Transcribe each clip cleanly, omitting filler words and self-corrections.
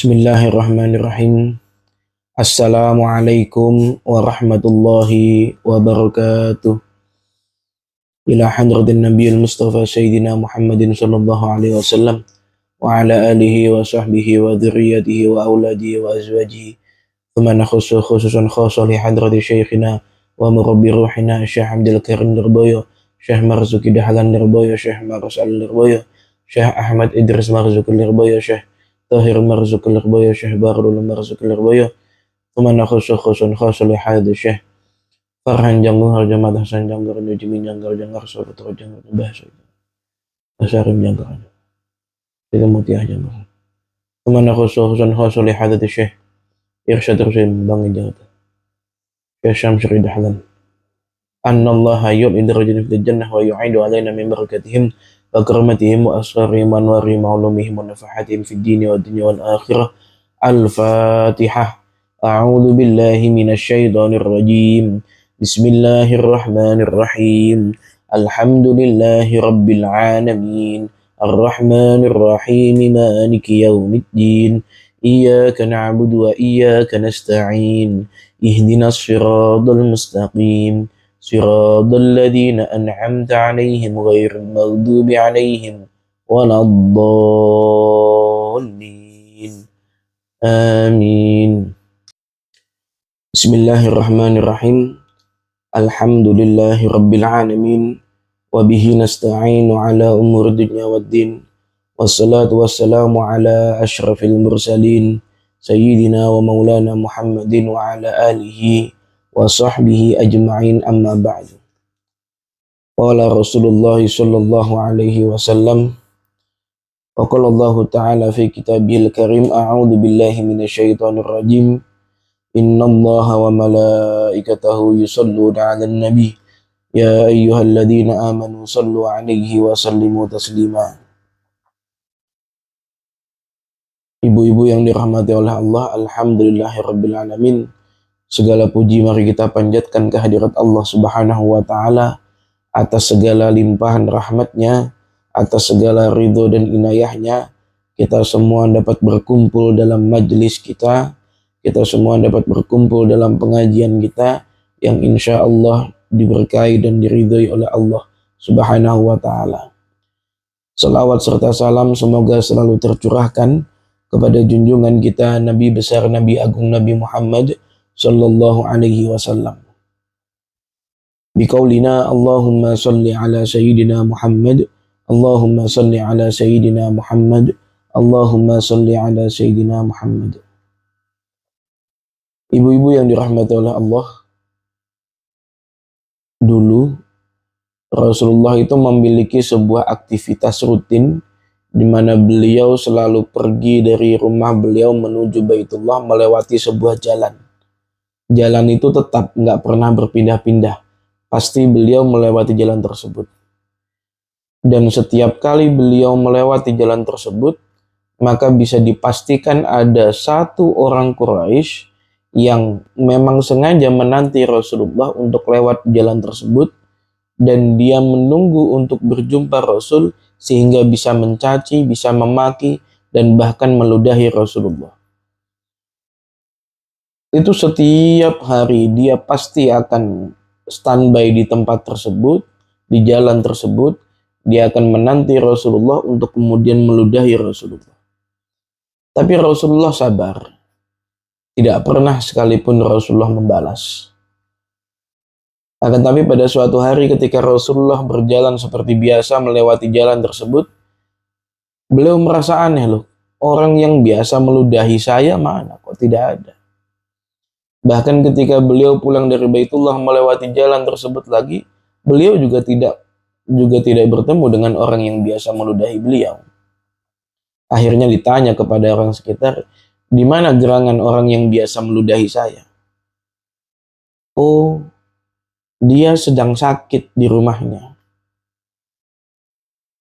Bismillahirrahmanirrahim. Assalamualaikum warahmatullahi wabarakatuh. Ila hadratin Nabiyil Mustafa Sayyidina Muhammadin sallallahu alaihi wasallam wa ala alihi wa sahbihi wa dhurriyyatihi wa auladihi wa azwajihi. Thumma nakhussu khususan khassa li hadrati syekhina wa murabbi ruhina Syekh Abdul Karim Nirboyo, Syekh Marzuki Dahlan Nirboyo, Syekh Marsal Nirboyo, Syekh Ahmad Idris Marzuki Nirboyo, Syekh Tahir Marzuki Nirboyo, Syekh Barul Marzuki Nirboyo. Thumma nakhussu khususan khassa li hadrati Syekh Farhan Janggung Harjamat Hasan Janggar Nujimin Janggar Janggar Sobat Janggar Bahasa Asarim Janggar Tidak Mutiah Janggar. Thumma nakhussu khususan khassa li hadrati Syekh Irsyad Rusin Bangi Jakarta Syekh Syamsuri Dahlan annallaha yu'id rajulun fil jannah wa yu'idu alaina min barakatihim wa karamatihim wa asrarihim wa anwarihim wa ulumihim wa nafahatihim fid dini wa dunya wal akhirah. Al-Fatihah. A'udzu billahi minasy syaithanir rajim. Bismillahirrahmanirrahim. Alhamdulillahi rabbil alamin. Ar-Rahmanir Rahim. Maliki yaumiddin. Iyyaka na'budu wa iyyaka nasta'in. Ihdinas siratal mustaqim. Siratal ladzina an'amta 'alaihim ghairil maghdubi 'alaihim waladdallin. Amin. Bismillahirrahmanirrahim. Alhamdulillahi rabbil alamin wa bihi nasta'inu ala umuri dunya waddin. Wassalatu wassalamu ala asyrafil mursalin sayyidina wa maulana Muhammadin wa ala alihi wa sahbihi ajma'in, amma ba'du. Qala Rasulullah sallallahu alaihi wasallam wa qala Allah ta'ala fi kitabihil karim, a'udzu billahi minasyaitonir rajim. Innallaha wa malaikatahu yusholluna 'alan nabi ya ayyuhalladzina amanu shallu 'alaihi wa sallimu taslima. Ibu-ibu yang dirahmati oleh Allah, alhamdulillahirabbil alamin. Segala puji mari kita panjatkan kehadirat Allah Subhanahu wa taala atas segala limpahan rahmatnya, atas segala ridho dan inayahnya. Kita semua dapat berkumpul dalam majlis kita semua dapat berkumpul dalam pengajian kita yang insya Allah diberkahi dan diridhoi oleh Allah Subhanahu wa taala. Salawat serta salam semoga selalu tercurahkan kepada junjungan kita Nabi besar, Nabi agung, Nabi Muhammad sallallahu alaihi wasallam. Biqaulina Allahumma salli ala sayyidina Muhammad, Allahumma salli ala sayyidina Muhammad, Allahumma salli ala sayyidina Muhammad. Ibu-ibu yang dirahmati oleh Allah, dulu Rasulullah itu memiliki sebuah aktivitas rutin di mana beliau selalu pergi dari rumah beliau menuju Baitullah melewati sebuah jalan. Jalan itu tetap nggak pernah berpindah-pindah. Pasti beliau melewati jalan tersebut. Dan setiap kali beliau melewati jalan tersebut, maka bisa dipastikan ada satu orang Quraisy yang memang sengaja menanti Rasulullah untuk lewat jalan tersebut, dan dia menunggu untuk berjumpa Rasul sehingga bisa mencaci, bisa memaki, dan bahkan meludahi Rasulullah. Itu setiap hari dia pasti akan standby di tempat tersebut, di jalan tersebut. Dia akan menanti Rasulullah untuk kemudian meludahi Rasulullah. Tapi Rasulullah sabar. Tidak pernah sekalipun Rasulullah membalas. Akan tapi pada suatu hari ketika Rasulullah berjalan seperti biasa melewati jalan tersebut, beliau merasa aneh, loh, orang yang biasa meludahi saya mana kok tidak ada. Bahkan ketika beliau pulang dari Baitullah melewati jalan tersebut lagi, beliau juga tidak bertemu dengan orang yang biasa meludahi beliau. Akhirnya ditanya kepada orang sekitar, di mana gerangan orang yang biasa meludahi saya? Oh, dia sedang sakit di rumahnya.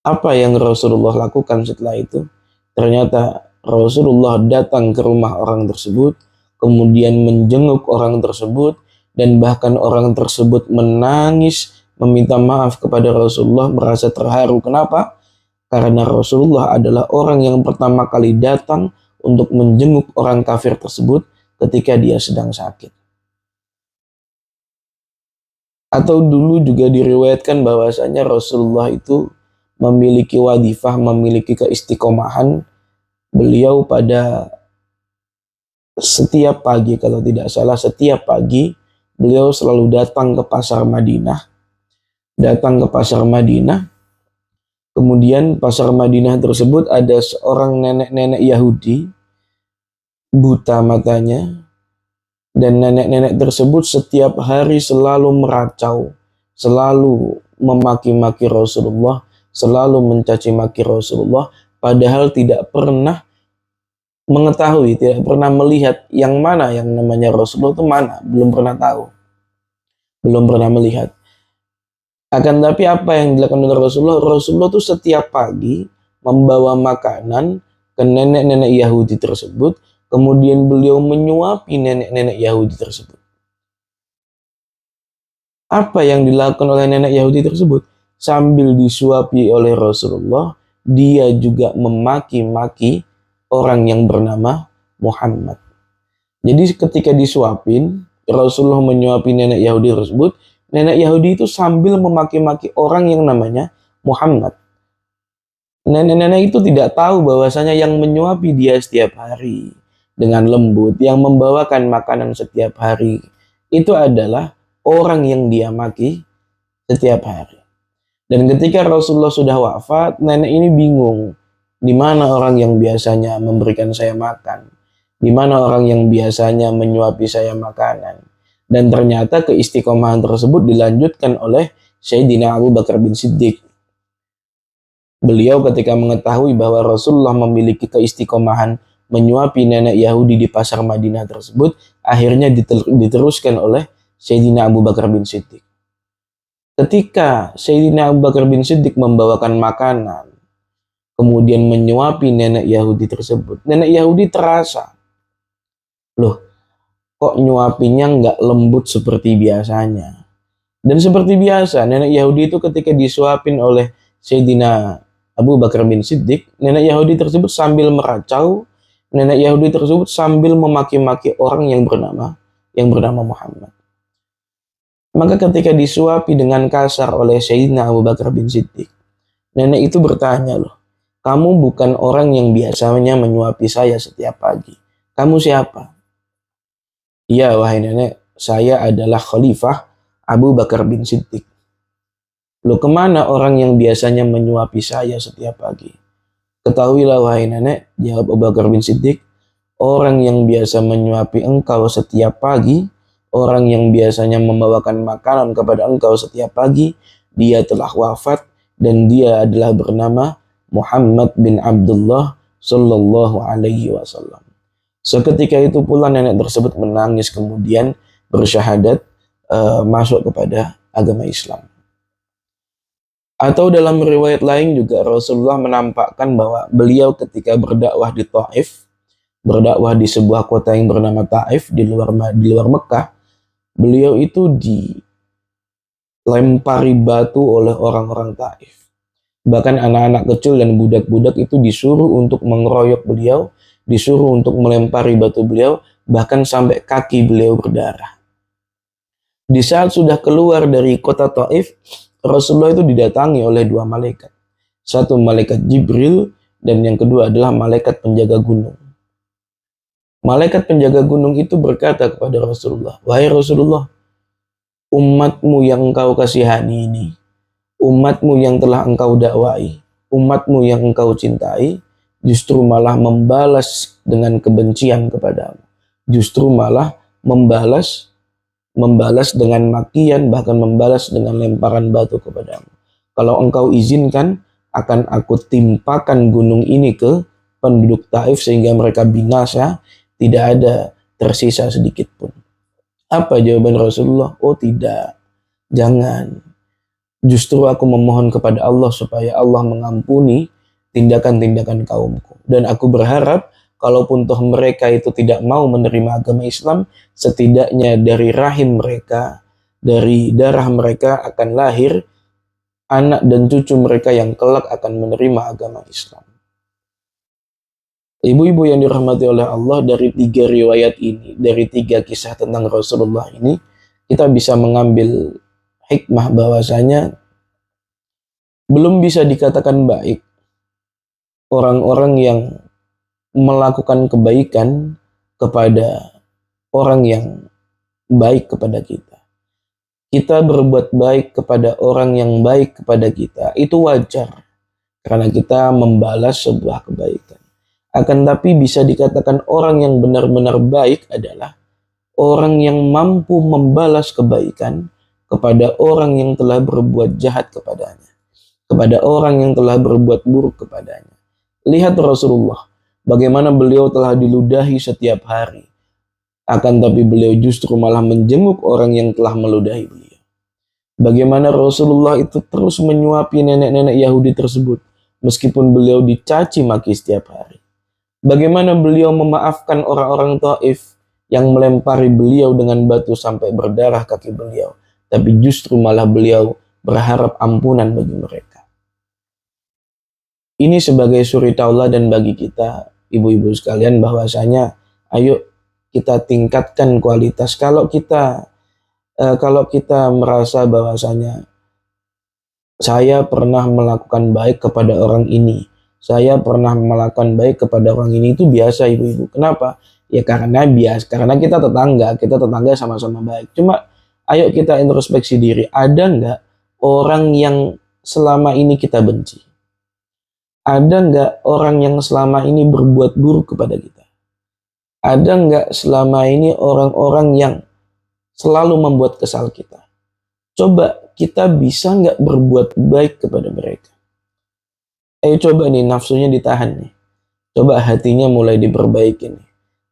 Apa yang Rasulullah lakukan setelah itu? Ternyata Rasulullah datang ke rumah orang tersebut, kemudian menjenguk orang tersebut, dan bahkan orang tersebut menangis meminta maaf kepada Rasulullah, merasa terharu. Kenapa? Karena Rasulullah adalah orang yang pertama kali datang untuk menjenguk orang kafir tersebut ketika dia sedang sakit. Atau dulu juga diriwayatkan bahwasanya Rasulullah itu memiliki wadifah, memiliki keistiqomahan. Beliau pada setiap pagi, kalau tidak salah setiap pagi, beliau selalu datang ke pasar Madinah. Datang ke pasar Madinah, kemudian pasar Madinah tersebut ada seorang nenek-nenek Yahudi, buta matanya, dan nenek-nenek tersebut setiap hari selalu meracau, selalu memaki-maki Rasulullah, selalu mencaci maki Rasulullah, padahal tidak pernah mengetahui, tidak pernah melihat yang mana yang namanya Rasulullah itu mana, belum pernah tahu, belum pernah melihat. Akan tapi apa yang dilakukan oleh Rasulullah? Rasulullah itu setiap pagi membawa makanan ke nenek-nenek Yahudi tersebut, kemudian beliau menyuapi nenek-nenek Yahudi tersebut. Apa yang dilakukan oleh nenek Yahudi tersebut? Sambil disuapi oleh Rasulullah, dia juga memaki-maki orang yang bernama Muhammad. Jadi ketika disuapin, Rasulullah menyuapi nenek Yahudi tersebut, nenek Yahudi itu sambil memaki-maki orang yang namanya Muhammad. Nenek-nenek itu tidak tahu bahwasanya yang menyuapi dia setiap hari dengan lembut, yang membawakan makanan setiap hari, itu adalah orang yang dia maki setiap hari. Dan ketika Rasulullah sudah wafat, nenek ini bingung, di mana orang yang biasanya memberikan saya makan, di mana orang yang biasanya menyuapi saya makanan. Dan ternyata keistiqomahan tersebut dilanjutkan oleh Sayyidina Abu Bakar bin Siddiq. Beliau ketika mengetahui bahwa Rasulullah memiliki keistiqomahan menyuapi nenek Yahudi di pasar Madinah tersebut, akhirnya diteruskan oleh Sayyidina Abu Bakar bin Siddiq. Ketika Sayyidina Abu Bakar bin Siddiq membawakan makanan, kemudian menyuapi nenek Yahudi tersebut, nenek Yahudi terasa, loh, kok nyuapinya nggak lembut seperti biasanya. Dan seperti biasa, nenek Yahudi itu ketika disuapin oleh Sayyidina Abu Bakar bin Siddiq, nenek Yahudi tersebut sambil meracau, nenek Yahudi tersebut sambil memaki-maki orang yang bernama Muhammad. Maka ketika disuapi dengan kasar oleh Sayyidina Abu Bakar bin Siddiq, nenek itu bertanya, loh, kamu bukan orang yang biasanya menyuapi saya setiap pagi. Kamu siapa? Iya, wahai nenek, saya adalah Khalifah Abu Bakar bin Siddiq. Loh, kemana orang yang biasanya menyuapi saya setiap pagi? Ketahuilah wahai nenek, jawab Abu Bakar bin Siddiq, orang yang biasa menyuapi engkau setiap pagi, orang yang biasanya membawakan makanan kepada engkau setiap pagi, dia telah wafat dan dia adalah bernama Muhammad bin Abdullah sallallahu alaihi wasallam. Seketika itu pula nenek tersebut menangis kemudian bersyahadat masuk kepada agama Islam. Atau dalam riwayat lain juga Rasulullah menampakkan bahwa beliau ketika berdakwah di Taif, berdakwah di sebuah kota yang bernama Taif di luar Mekah, beliau itu dilempari batu oleh orang-orang Taif. Bahkan anak-anak kecil dan budak-budak itu disuruh untuk mengeroyok beliau, disuruh untuk melempari batu beliau, bahkan sampai kaki beliau berdarah. Di saat sudah keluar dari kota Taif, Rasulullah itu didatangi oleh dua malaikat. Satu malaikat Jibril dan yang kedua adalah malaikat penjaga gunung. Malaikat penjaga gunung itu berkata kepada Rasulullah, wahai Rasulullah, umatmu yang engkau kasihani ini, umatmu yang telah engkau dakwai, umatmu yang engkau cintai, justru malah membalas dengan kebencian kepadamu. Justru malah membalas dengan makian, bahkan membalas dengan lemparan batu kepadamu. Kalau engkau izinkan, akan aku timpakan gunung ini ke penduduk Taif sehingga mereka binasa, tidak ada tersisa sedikit pun. Apa jawaban Rasulullah? Oh tidak, jangan. Justru aku memohon kepada Allah supaya Allah mengampuni tindakan-tindakan kaumku. Dan aku berharap kalaupun toh mereka itu tidak mau menerima agama Islam, setidaknya dari rahim mereka, dari darah mereka akan lahir anak dan cucu mereka yang kelak akan menerima agama Islam. Ibu-ibu yang dirahmati oleh Allah, dari 3 riwayat ini, dari 3 kisah tentang Rasulullah ini, kita bisa mengambil hikmah bahwasanya belum bisa dikatakan baik orang-orang yang melakukan kebaikan kepada orang yang baik kepada kita. Kita berbuat baik kepada orang yang baik kepada kita, itu wajar karena kita membalas sebuah kebaikan. Akan tapi bisa dikatakan orang yang benar-benar baik adalah orang yang mampu membalas kebaikan kepada orang yang telah berbuat jahat kepadanya, kepada orang yang telah berbuat buruk kepadanya. Lihat Rasulullah, bagaimana beliau telah diludahi setiap hari. Akan tapi beliau justru malah menjenguk orang yang telah meludahi beliau. Bagaimana Rasulullah itu terus menyuapi nenek-nenek Yahudi tersebut, meskipun beliau dicaci maki setiap hari. Bagaimana beliau memaafkan orang-orang Taif yang melempari beliau dengan batu sampai berdarah kaki beliau, tapi justru malah beliau berharap ampunan bagi mereka. Ini sebagai suri tauladan bagi kita, ibu-ibu sekalian, bahwasanya ayo kita tingkatkan kualitas. Kalau kita merasa bahwasanya saya pernah melakukan baik kepada orang ini, saya pernah melakukan baik kepada orang ini, itu biasa ibu-ibu. Kenapa? Ya karena kita tetangga sama-sama baik. Cuma ayo kita introspeksi diri, ada nggak orang yang selama ini kita benci? Ada nggak orang yang selama ini berbuat buruk kepada kita? Ada nggak selama ini orang-orang yang selalu membuat kesal kita? Coba kita bisa nggak berbuat baik kepada mereka? Ayo coba nih, nafsunya ditahan nih. Coba hatinya mulai diperbaiki nih.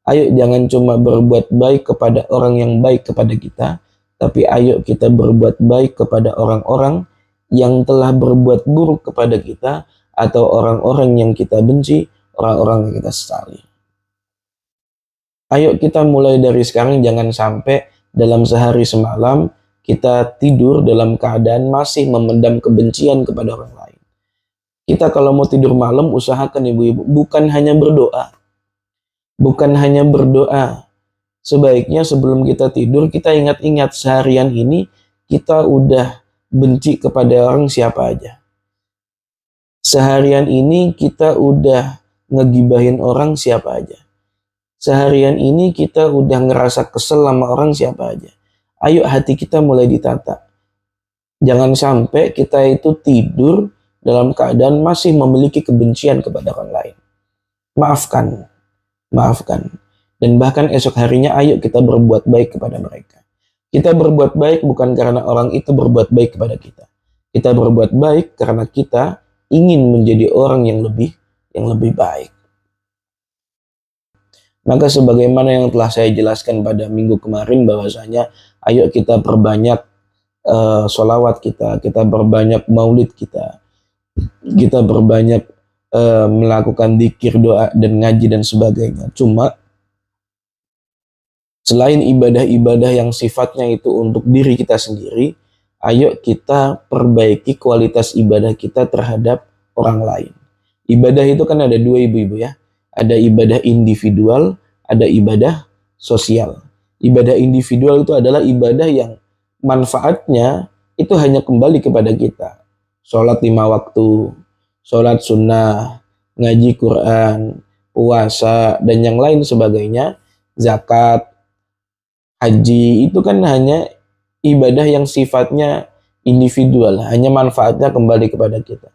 Ayo jangan cuma berbuat baik kepada orang yang baik kepada kita, tapi ayo kita berbuat baik kepada orang-orang yang telah berbuat buruk kepada kita, atau orang-orang yang kita benci, orang-orang yang kita sesali. Ayo kita mulai dari sekarang, jangan sampai dalam sehari semalam kita tidur dalam keadaan masih memendam kebencian kepada orang lain. Kita kalau mau tidur malam, usahakan ibu-ibu bukan hanya berdoa. Sebaiknya sebelum kita tidur, kita ingat-ingat seharian ini kita udah benci kepada orang siapa aja. Seharian ini kita udah ngegibahin orang siapa aja. Seharian ini kita udah ngerasa kesel sama orang siapa aja. Ayo hati kita mulai ditata. Jangan sampai kita itu tidur dalam keadaan masih memiliki kebencian kepada orang lain. Maafkan. Dan bahkan esok harinya ayo kita berbuat baik kepada mereka. Kita berbuat baik bukan karena orang itu berbuat baik kepada kita. Kita berbuat baik karena kita ingin menjadi orang yang lebih baik. Maka sebagaimana yang telah saya jelaskan pada minggu kemarin, bahwasanya ayo kita perbanyak sholawat kita perbanyak maulid kita perbanyak melakukan dzikir, doa, dan ngaji dan sebagainya. Cuma selain ibadah-ibadah yang sifatnya itu untuk diri kita sendiri, ayo kita perbaiki kualitas ibadah kita terhadap orang lain. Ibadah itu kan ada dua ibu-ibu ya. Ada ibadah individual, ada ibadah sosial. Ibadah individual itu adalah ibadah yang manfaatnya itu hanya kembali kepada kita. Sholat 5 waktu, sholat sunnah, ngaji Quran, puasa, dan yang lain sebagainya, zakat, haji, itu kan hanya ibadah yang sifatnya individual, hanya manfaatnya kembali kepada kita.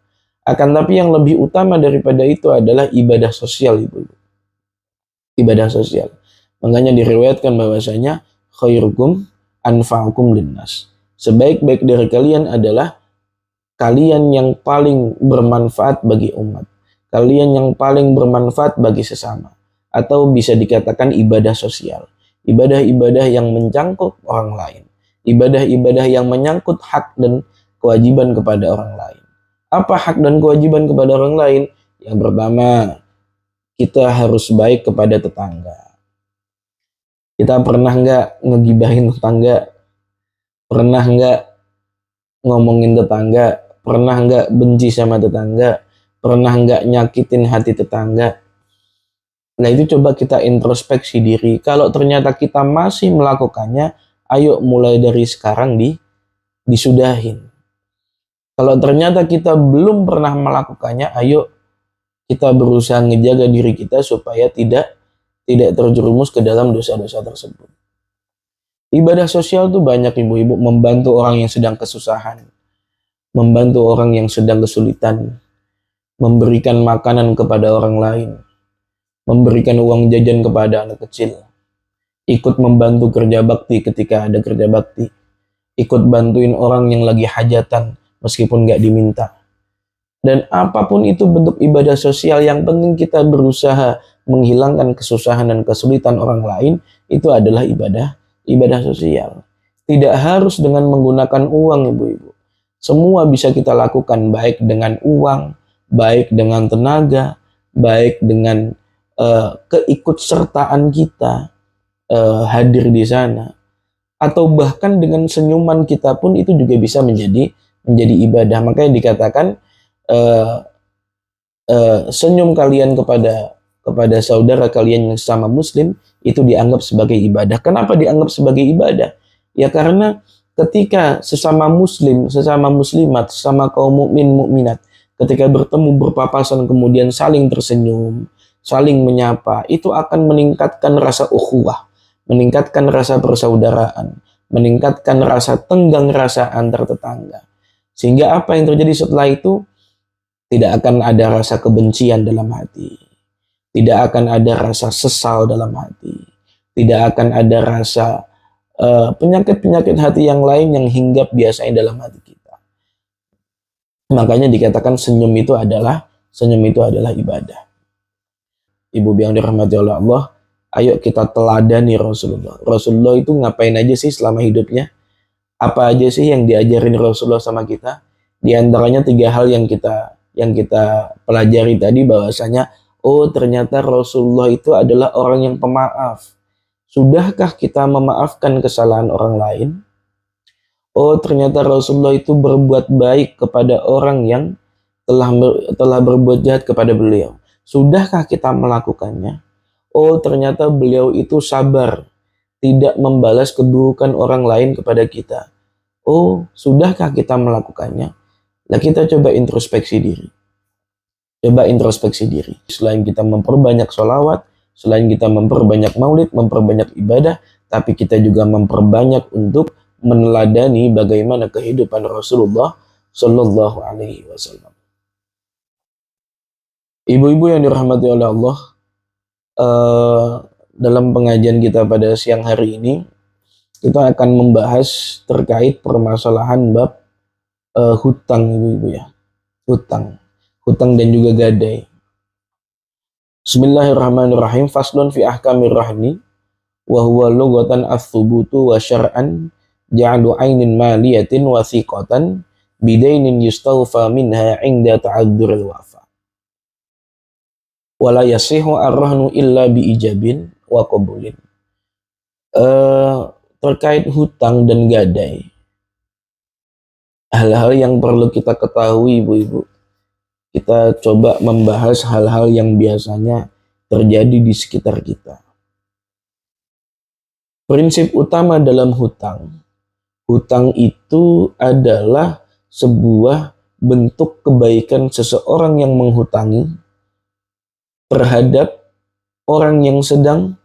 Akan tapi yang lebih utama daripada itu adalah ibadah sosial, ibu. Ibadah sosial. Makanya diriwayatkan bahwasanya khairukum anfa'ukum linnas. Sebaik-baik dari kalian adalah kalian yang paling bermanfaat bagi umat. Kalian yang paling bermanfaat bagi sesama. Atau bisa dikatakan ibadah sosial. Ibadah-ibadah yang mencangkup orang lain. Ibadah-ibadah yang menyangkut hak dan kewajiban kepada orang lain. Apa hak dan kewajiban kepada orang lain? Yang pertama, kita harus baik kepada tetangga. Kita pernah nggak ngegibahin tetangga? Pernah nggak ngomongin tetangga? Pernah nggak benci sama tetangga? Pernah nggak nyakitin hati tetangga? Nah itu coba kita introspeksi diri. Kalau ternyata kita masih melakukannya, ayo mulai dari sekarang disudahin. Kalau ternyata kita belum pernah melakukannya, ayo kita berusaha ngejaga diri kita supaya tidak terjerumus ke dalam dosa-dosa tersebut. Ibadah sosial tuh banyak ibu-ibu, membantu orang yang sedang kesusahan, membantu orang yang sedang kesulitan, memberikan makanan kepada orang lain, memberikan uang jajan kepada anak kecil, ikut membantu kerja bakti ketika ada kerja bakti, ikut bantuin orang yang lagi hajatan meskipun nggak diminta. Dan apapun itu bentuk ibadah sosial, yang penting kita berusaha menghilangkan kesusahan dan kesulitan orang lain, itu adalah ibadah sosial. Tidak harus dengan menggunakan uang, ibu-ibu. Semua bisa kita lakukan, baik dengan uang, baik dengan tenaga, baik dengan keikutsertaan kita hadir di sana, atau bahkan dengan senyuman kita pun itu juga bisa menjadi ibadah. Makanya dikatakan senyum kalian kepada saudara kalian yang sesama muslim itu dianggap sebagai ibadah. Kenapa dianggap sebagai ibadah? Ya karena ketika sesama muslim, sesama muslimat, sesama kaum mukmin mukminat ketika bertemu berpapasan kemudian saling tersenyum, saling menyapa, itu akan meningkatkan rasa ukhuwah, meningkatkan rasa persaudaraan, meningkatkan rasa tenggang rasa antar tetangga. Sehingga apa yang terjadi setelah itu? Tidak akan ada rasa kebencian dalam hati, tidak akan ada rasa sesal dalam hati, tidak akan ada rasa penyakit-penyakit hati yang lain yang hinggap biasanya dalam hati kita. Makanya dikatakan senyum itu adalah ibadah. Ibu yang dirahmati oleh Allah, ayo kita teladani Rasulullah. Rasulullah itu ngapain aja sih selama hidupnya? Apa aja sih yang diajarin Rasulullah sama kita? Di antaranya 3 hal yang kita pelajari tadi, bahwasanya oh ternyata Rasulullah itu adalah orang yang pemaaf. Sudahkah kita memaafkan kesalahan orang lain? Oh ternyata Rasulullah itu berbuat baik kepada orang yang telah berbuat jahat kepada beliau. Sudahkah kita melakukannya? Oh ternyata beliau itu sabar, tidak membalas keburukan orang lain kepada kita. Oh sudahkah kita melakukannya? Nah kita coba introspeksi diri. Selain kita memperbanyak sholawat, selain kita memperbanyak maulid, memperbanyak ibadah, tapi kita juga memperbanyak untuk meneladani bagaimana kehidupan Rasulullah Shallallahu Alaihi Wasallam. Ibu-ibu yang dirahmati oleh Allah, dalam pengajian kita pada siang hari ini, kita akan membahas terkait permasalahan bab hutang, ibu-ibu ya, hutang dan juga gadai. Bismillahirrahmanirrahim. Faslun fi ahkamir rahni wa huwa lughatan ats-thubutu wa syar'an ja'alu 'ainin maliyatin wa thiqatan bidainin yustawfa minha 'inda ta'adzuril wafa. Wa la yasihu ar-rahnu illa bi ijabin wa qabulin. Terkait hutang dan gadai, hal-hal yang perlu kita ketahui, ibu-ibu. Kita coba membahas hal-hal yang biasanya terjadi di sekitar kita. Prinsip utama dalam hutang itu adalah sebuah bentuk kebaikan seseorang yang menghutangi terhadap orang yang sedang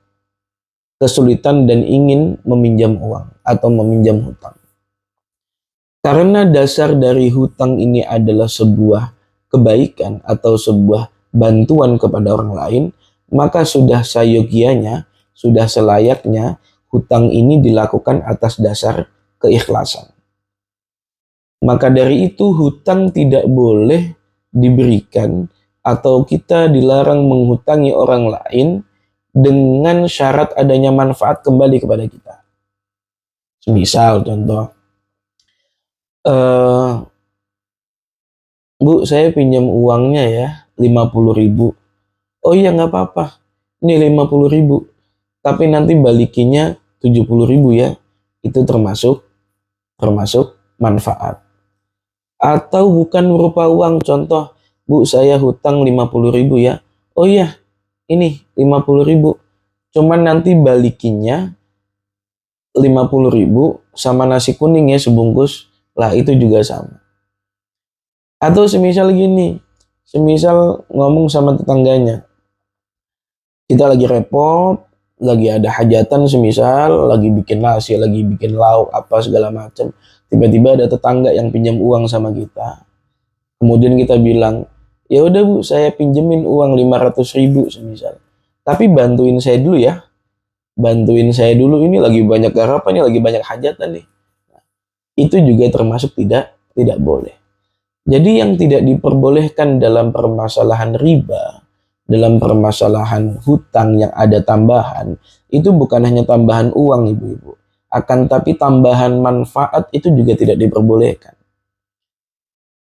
kesulitan dan ingin meminjam uang atau meminjam hutang. Karena dasar dari hutang ini adalah sebuah kebaikan atau sebuah bantuan kepada orang lain, maka sudah seyogianya, sudah selayaknya hutang ini dilakukan atas dasar keikhlasan. Maka dari itu hutang tidak boleh diberikan atau kita dilarang menghutangi orang lain dengan syarat adanya manfaat kembali kepada kita. Misal contoh, Bu, saya pinjam uangnya ya 50.000. Oh iya nggak apa-apa, ini 50.000, tapi nanti balikinya 70.000 ya. Itu termasuk manfaat. Atau bukan berupa uang, contoh, Bu saya hutang 50.000 ya. Oh iya, ini 50.000, cuman nanti balikinnya 50.000 sama nasi kuning ya sebungkus, lah itu juga sama. Atau semisal gini, semisal ngomong sama tetangganya, kita lagi repot, lagi ada hajatan, semisal lagi bikin nasi, lagi bikin lauk apa segala macam, tiba-tiba ada tetangga yang pinjam uang sama kita, kemudian kita bilang, ya udah bu, saya pinjemin uang 500.000 semisal, tapi bantuin saya dulu ya, bantuin saya dulu, ini lagi banyak garapan, ini lagi banyak hajatan nih. Itu juga termasuk tidak boleh. Jadi yang tidak diperbolehkan dalam permasalahan riba, dalam permasalahan hutang yang ada tambahan, itu bukan hanya tambahan uang ibu-ibu, akan tapi tambahan manfaat itu juga tidak diperbolehkan.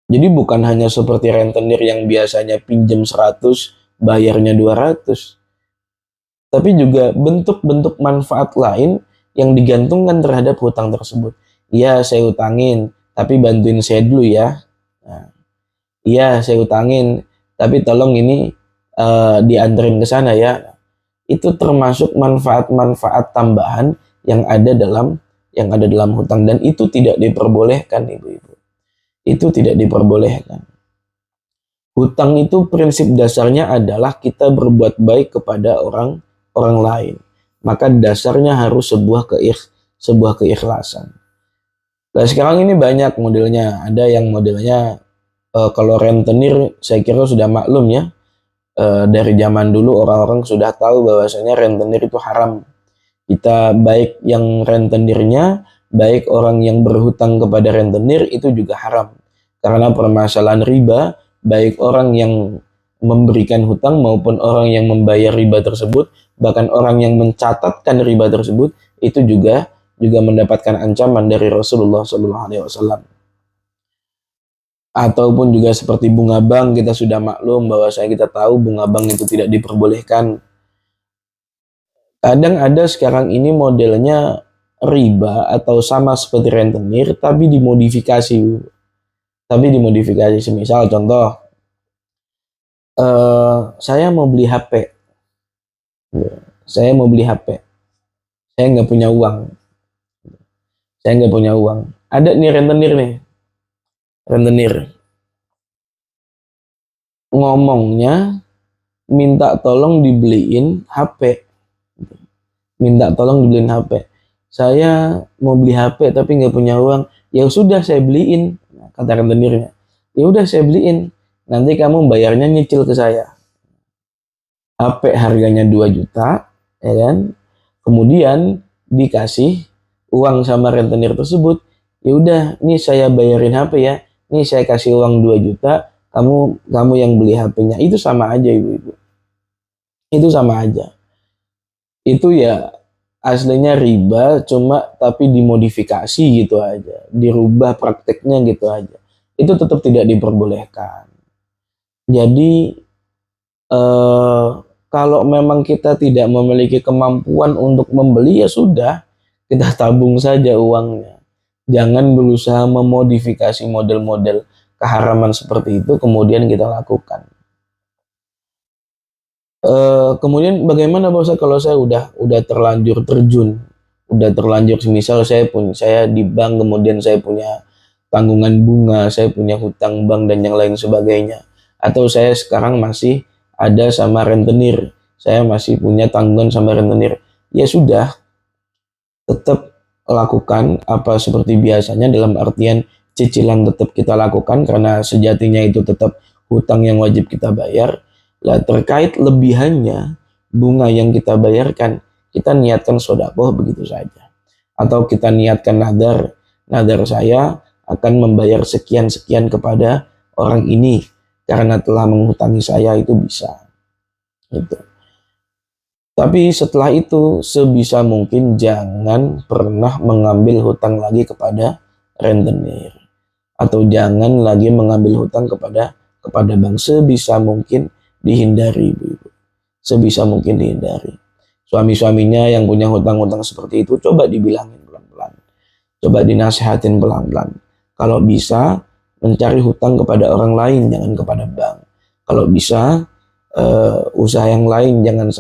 Jadi bukan hanya seperti rentenir yang biasanya pinjam 100, bayarnya 200, tapi juga bentuk-bentuk manfaat lain yang digantungkan terhadap hutang tersebut. Iya, saya utangin, tapi bantuin saya dulu ya. Nah, iya, saya utangin, tapi tolong ini dianterin ke sana ya. Itu termasuk manfaat-manfaat tambahan yang ada dalam hutang, dan itu tidak diperbolehkan ibu-ibu. Itu tidak diperbolehkan. Hutang itu prinsip dasarnya adalah kita berbuat baik kepada orang lain. Maka dasarnya harus sebuah keikhlasan. Nah, sekarang ini banyak modelnya. Ada yang modelnya kalau rentenir saya kira sudah maklum ya. Dari zaman dulu orang-orang sudah tahu bahwasanya rentenir itu haram. Kita baik yang rentenirnya, baik orang yang berhutang kepada rentenir itu juga haram. Karena permasalahan riba, baik orang yang memberikan hutang maupun orang yang membayar riba tersebut, bahkan orang yang mencatatkan riba tersebut, itu juga mendapatkan ancaman dari Rasulullah SAW. Ataupun juga seperti bunga bank, kita sudah maklum bahwa kita tahu bunga bank itu tidak diperbolehkan. Kadang ada sekarang ini modelnya riba atau sama seperti rentenir tapi dimodifikasi. Semisal contoh, saya mau beli HP. Saya nggak punya uang. Ada nih rentenir. Ngomongnya minta tolong dibeliin HP. Saya mau beli HP tapi nggak punya uang. Ya sudah saya beliin, kata rentenirnya. Ya udah saya beliin. Nanti kamu bayarnya nyicil ke saya. HP harganya 2 juta, ya kan? Kemudian dikasih uang sama rentenir tersebut. Ya udah, nih saya bayarin HP ya. Nih saya kasih uang 2 juta, kamu yang beli HP-nya. Itu sama aja ibu-ibu. Itu sama aja. Itu ya aslinya riba, cuma tapi dimodifikasi gitu aja, dirubah prakteknya gitu aja. Itu tetap tidak diperbolehkan. Jadi kalau memang kita tidak memiliki kemampuan untuk membeli, ya sudah, kita tabung saja uangnya. Jangan berusaha memodifikasi model-model keharaman seperti itu kemudian kita lakukan. Kemudian bagaimana Pak Ustadz kalau saya udah terlanjur terjun, semisal saya di bank, kemudian saya punya tanggungan bunga, saya punya hutang bank dan yang lain sebagainya, atau saya sekarang masih ada sama rentenir, saya masih punya tanggungan sama rentenir, ya sudah, tetap lakukan apa seperti biasanya, dalam artian cicilan tetap kita lakukan karena sejatinya itu tetap hutang yang wajib kita bayar. Lah terkait lebihannya bunga yang kita bayarkan, kita niatkan sedekah begitu saja. Atau kita niatkan nadar saya akan membayar sekian-sekian kepada orang ini karena telah menghutangi saya, itu bisa. Gitu. Tapi setelah itu sebisa mungkin jangan pernah mengambil hutang lagi kepada rentenir, atau jangan lagi mengambil hutang kepada bank. Sebisa mungkin dihindari ibu-ibu. Sebisa mungkin dihindari. Suami-suaminya yang punya hutang-hutang seperti itu, coba dibilangin pelan-pelan. Coba dinasehatin pelan-pelan. Kalau bisa mencari hutang kepada orang lain, jangan kepada bank. Kalau bisa usaha yang lain. Jangan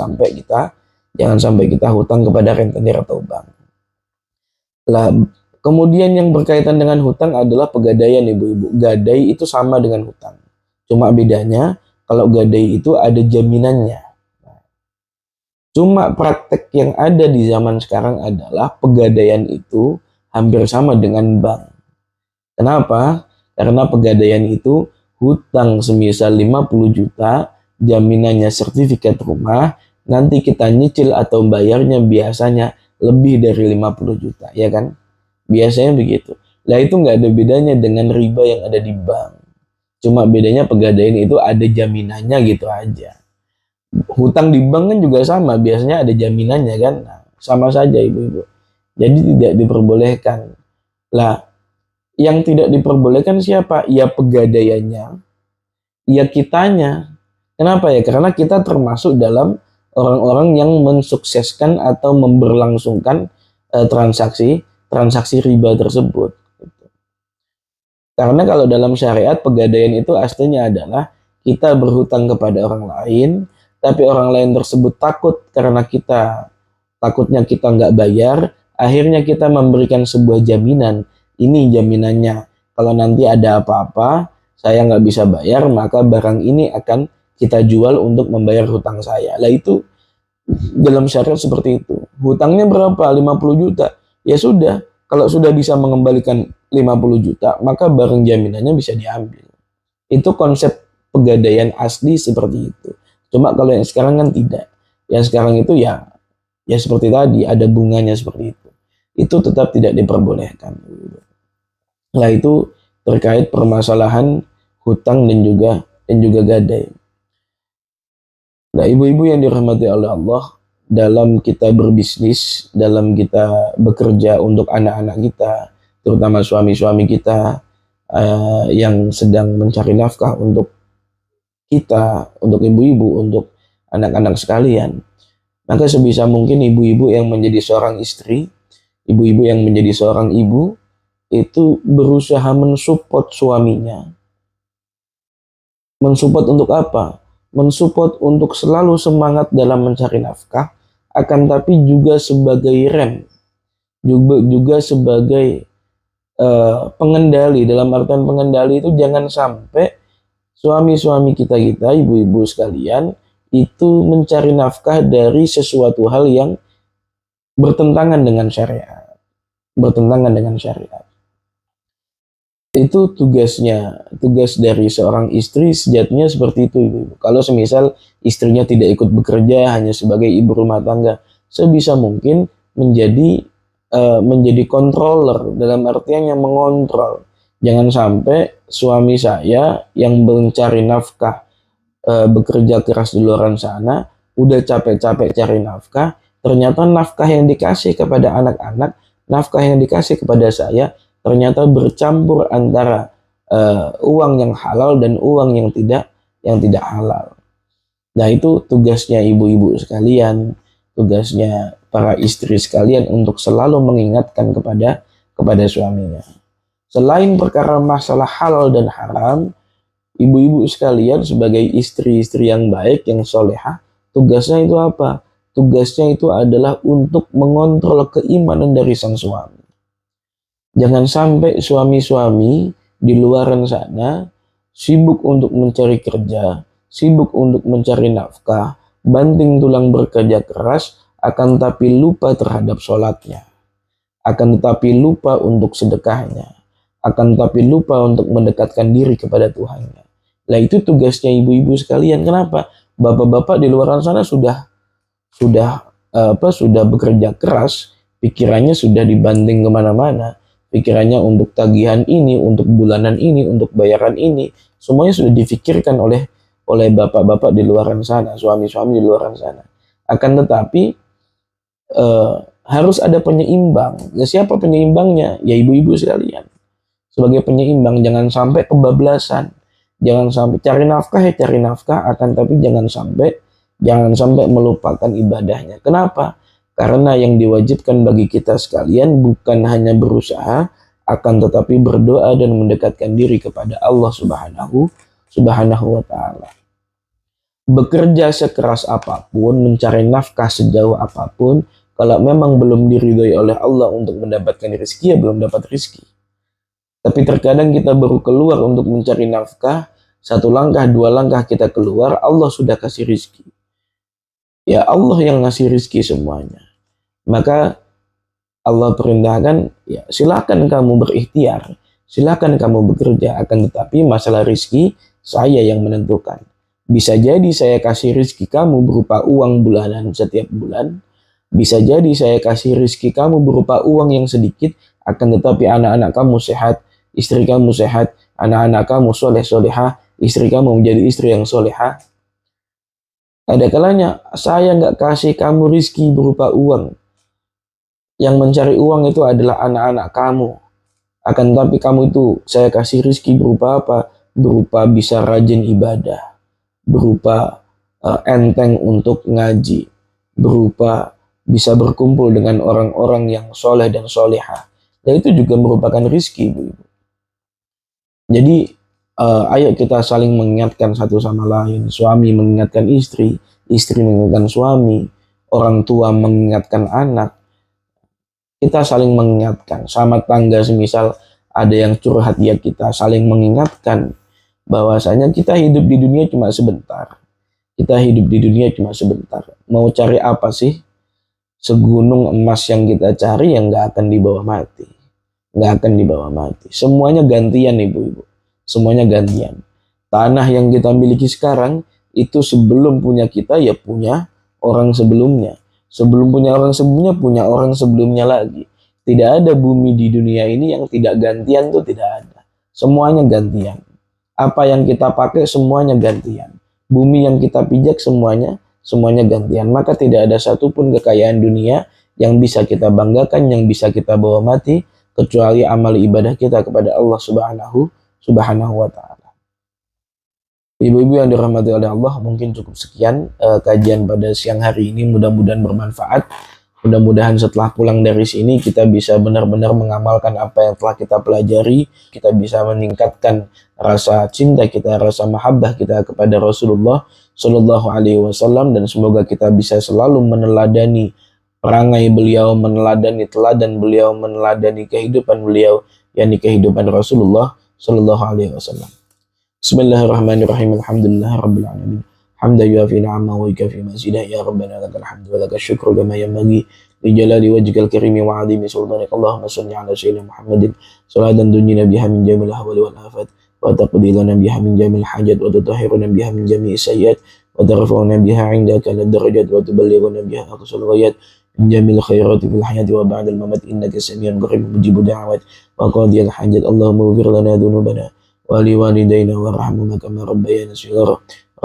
sampai kita hutang kepada rentenir atau bank. Lah, kemudian yang berkaitan dengan hutang adalah pegadaian, ibu-ibu. Gadai itu sama dengan hutang. Cuma bedanya kalau gadai itu ada jaminannya. Cuma praktek yang ada di zaman sekarang adalah pegadaian itu hampir sama dengan bank. Kenapa? Karena pegadaian itu hutang semisal 50 juta, jaminannya sertifikat rumah, nanti kita nyicil atau bayarnya biasanya lebih dari 50 juta, ya kan? Biasanya begitu. Lah itu nggak ada bedanya dengan riba yang ada di bank. Cuma bedanya pegadaian itu ada jaminannya gitu aja. Hutang di bank kan juga sama, biasanya ada jaminannya kan? Nah, sama saja ibu-ibu. Jadi tidak diperbolehkan. Lah, yang tidak diperbolehkan siapa? Ya pegadaiannya, ya kitanya. Kenapa ya? Karena kita termasuk dalam orang-orang yang mensukseskan atau memberlangsungkan transaksi riba tersebut. Karena kalau dalam syariat pegadaian itu aslinya adalah kita berhutang kepada orang lain, tapi orang lain tersebut takutnya kita nggak bayar, akhirnya kita memberikan sebuah jaminan. Ini jaminannya, kalau nanti ada apa-apa, saya nggak bisa bayar, maka barang ini akan kita jual untuk membayar hutang saya. Lah itu dalam syariat seperti itu. Hutangnya berapa? 50 juta. Ya sudah, kalau sudah bisa mengembalikan 50 juta, maka barang jaminannya bisa diambil. Itu konsep pegadaian asli seperti itu. Cuma kalau yang sekarang kan tidak. Yang sekarang itu ya seperti tadi, ada bunganya seperti itu. Itu tetap tidak diperbolehkan. Nah itu terkait permasalahan hutang dan juga gadai. Nah ibu-ibu yang dirahmati oleh Allah, dalam kita berbisnis, dalam kita bekerja untuk anak-anak kita, terutama suami-suami kita yang sedang mencari nafkah untuk kita, untuk ibu-ibu, untuk anak-anak sekalian, maka sebisa mungkin ibu-ibu yang menjadi seorang istri, ibu-ibu yang menjadi seorang ibu, itu berusaha mensupport suaminya. Mensupport untuk apa? Mensupport untuk selalu semangat dalam mencari nafkah, akan tapi juga sebagai rem, juga sebagai pengendali. Dalam artian pengendali itu jangan sampai suami-suami kita, ibu-ibu sekalian, itu mencari nafkah dari sesuatu hal yang bertentangan dengan syariat. Itu tugas dari seorang istri sejatinya seperti itu, ibu. Kalau semisal istrinya tidak ikut bekerja, hanya sebagai ibu rumah tangga, sebisa mungkin menjadi controller, dalam artian yang mengontrol. Jangan sampai suami saya yang mencari nafkah, bekerja keras di luar sana, udah capek-capek cari nafkah, ternyata nafkah yang dikasih kepada anak-anak, nafkah yang dikasih kepada saya, ternyata bercampur antara uang yang halal dan uang yang tidak halal. Nah itu tugasnya ibu-ibu sekalian, tugasnya para istri sekalian untuk selalu mengingatkan kepada suaminya. Selain perkara masalah halal dan haram, ibu-ibu sekalian sebagai istri-istri yang baik, yang solehah, tugasnya itu apa? Tugasnya itu adalah untuk mengontrol keimanan dari sang suami. Jangan sampai suami-suami di luar sana sibuk untuk mencari kerja, sibuk untuk mencari nafkah, banting tulang bekerja keras, akan tapi lupa terhadap sholatnya, akan tetapi lupa untuk sedekahnya, akan tetapi lupa untuk mendekatkan diri kepada Tuhannya. Nah itu tugasnya ibu-ibu sekalian. Kenapa? Bapak-bapak di luar sana sudah bekerja keras, pikirannya sudah dibanting kemana-mana, pikirannya untuk tagihan ini, untuk bulanan ini, untuk bayaran ini, semuanya sudah difikirkan oleh bapak-bapak di luar sana, suami-suami di luar sana. Akan tetapi harus ada penyeimbang. Ya, siapa penyeimbangnya? Ya ibu-ibu sekalian. Sebagai penyeimbang, jangan sampai kebablasan. Jangan sampai cari nafkah, akan tapi jangan sampai melupakan ibadahnya. Kenapa? Karena yang diwajibkan bagi kita sekalian bukan hanya berusaha, akan tetapi berdoa dan mendekatkan diri kepada Allah Subhanahu wa Ta'ala. bekerja sekeras apapun, mencari nafkah sejauh apapun, kalau memang belum diridhoi oleh Allah untuk mendapatkan rezeki, ya belum dapat rezeki. Tapi terkadang kita baru keluar untuk mencari nafkah, satu langkah, dua langkah kita keluar, Allah sudah kasih rezeki. Ya Allah yang ngasih rezeki semuanya. Maka Allah perintahkan, ya silakan kamu berikhtiar, silakan kamu bekerja, akan tetapi masalah rezeki saya yang menentukan. Bisa jadi saya kasih rezeki kamu berupa uang bulanan setiap bulan, bisa jadi saya kasih rezeki kamu berupa uang yang sedikit, akan tetapi anak-anak kamu sehat, istri kamu sehat, anak-anak kamu soleh solehah, istri kamu menjadi istri yang solehah. Ada kalanya saya nggak kasih kamu rezeki berupa uang, yang mencari uang itu adalah anak-anak kamu. Akan tetapi kamu itu saya kasih rezeki berupa apa? Berupa bisa rajin ibadah, berupa enteng untuk ngaji, berupa bisa berkumpul dengan orang-orang yang soleh dan solehah. Dan itu juga merupakan rezeki, Bu. Jadi ayo kita saling mengingatkan satu sama lain. Suami mengingatkan istri, istri mengingatkan suami, orang tua mengingatkan anak. Kita saling mengingatkan, sama tangga semisal ada yang curhat ya kita saling mengingatkan bahwasanya kita hidup di dunia cuma sebentar. Kita hidup di dunia cuma sebentar. Mau cari apa sih? Segunung emas yang kita cari yang nggak akan dibawa mati. Nggak akan dibawa mati. Semuanya gantian ibu-ibu. Semuanya gantian. Tanah yang kita miliki sekarang itu sebelum punya kita ya punya orang sebelumnya. Sebelum punya orang sebelumnya, punya orang sebelumnya lagi. Tidak ada bumi di dunia ini yang tidak gantian, tuh tidak ada. Semuanya gantian. Apa yang kita pakai semuanya gantian. Bumi yang kita pijak semuanya gantian. Maka tidak ada satupun kekayaan dunia yang bisa kita banggakan, yang bisa kita bawa mati, kecuali amal ibadah kita kepada Allah Subhanahu wa Ta'ala. Ibu-ibu yang dirahmati oleh Allah, mungkin cukup sekian kajian pada siang hari ini. Mudah-mudahan bermanfaat. Mudah-mudahan setelah pulang dari sini kita bisa benar-benar mengamalkan apa yang telah kita pelajari. Kita bisa meningkatkan rasa cinta kita, rasa mahabbah kita kepada Rasulullah Shallallahu Alaihi Wasallam, dan semoga kita bisa selalu meneladani perangai beliau, meneladani teladan beliau, meneladani kehidupan beliau, yakni kehidupan Rasulullah Shallallahu Alaihi Wasallam. Bismillahirrahmanirrahim. Alhamdulillah rabbil alamin. Hamdan yuafi ni'amahu wa yukafi mazidah. Ya Rabbana lakal hamdu wa lakal syukru kama yanbaghi li jalali wajhikal karimi wa 'azimi sultanik. Allahumma shalli 'ala sayyidina Muhammadin salatan tunjina biha min jamil ahwali wal afat wa taqdi lana biha min jamil hajat wa tutahhiruna biha min jami'is sayyi'at wa tarfa'una biha 'indaka lad darajat wa tuballighuna biha aqsal ghayat min jamil khairati fil hayati wa ba'dal mamat innaka samiyyun qarib mujibud da'awat wa qadiyal hajat. Allahumma ighfir lana dhunubana ولوالدينا وارحمهما كما ربيانا صغارا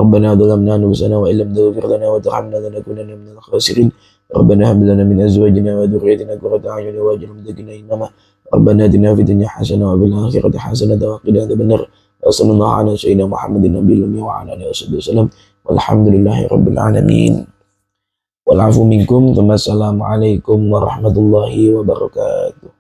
ربنا ظلمنا أنفسنا وإن لم تغفر لنا وترحمنا لنكونن من الخاسرين ربنا هب لنا من أزواجنا وذريتنا قرة أعين واجعلنا للمتقين إماما ربنا آتنا في الدنيا حسنة وفي الآخرة حسنة وقنا عذاب النار وصلى الله على سيدنا محمد النبي الأمي وعلى آله وصحبه وسلم والحمد لله رب العالمين والعفو منكم ثم السلام عليكم ورحمة الله وبركاته.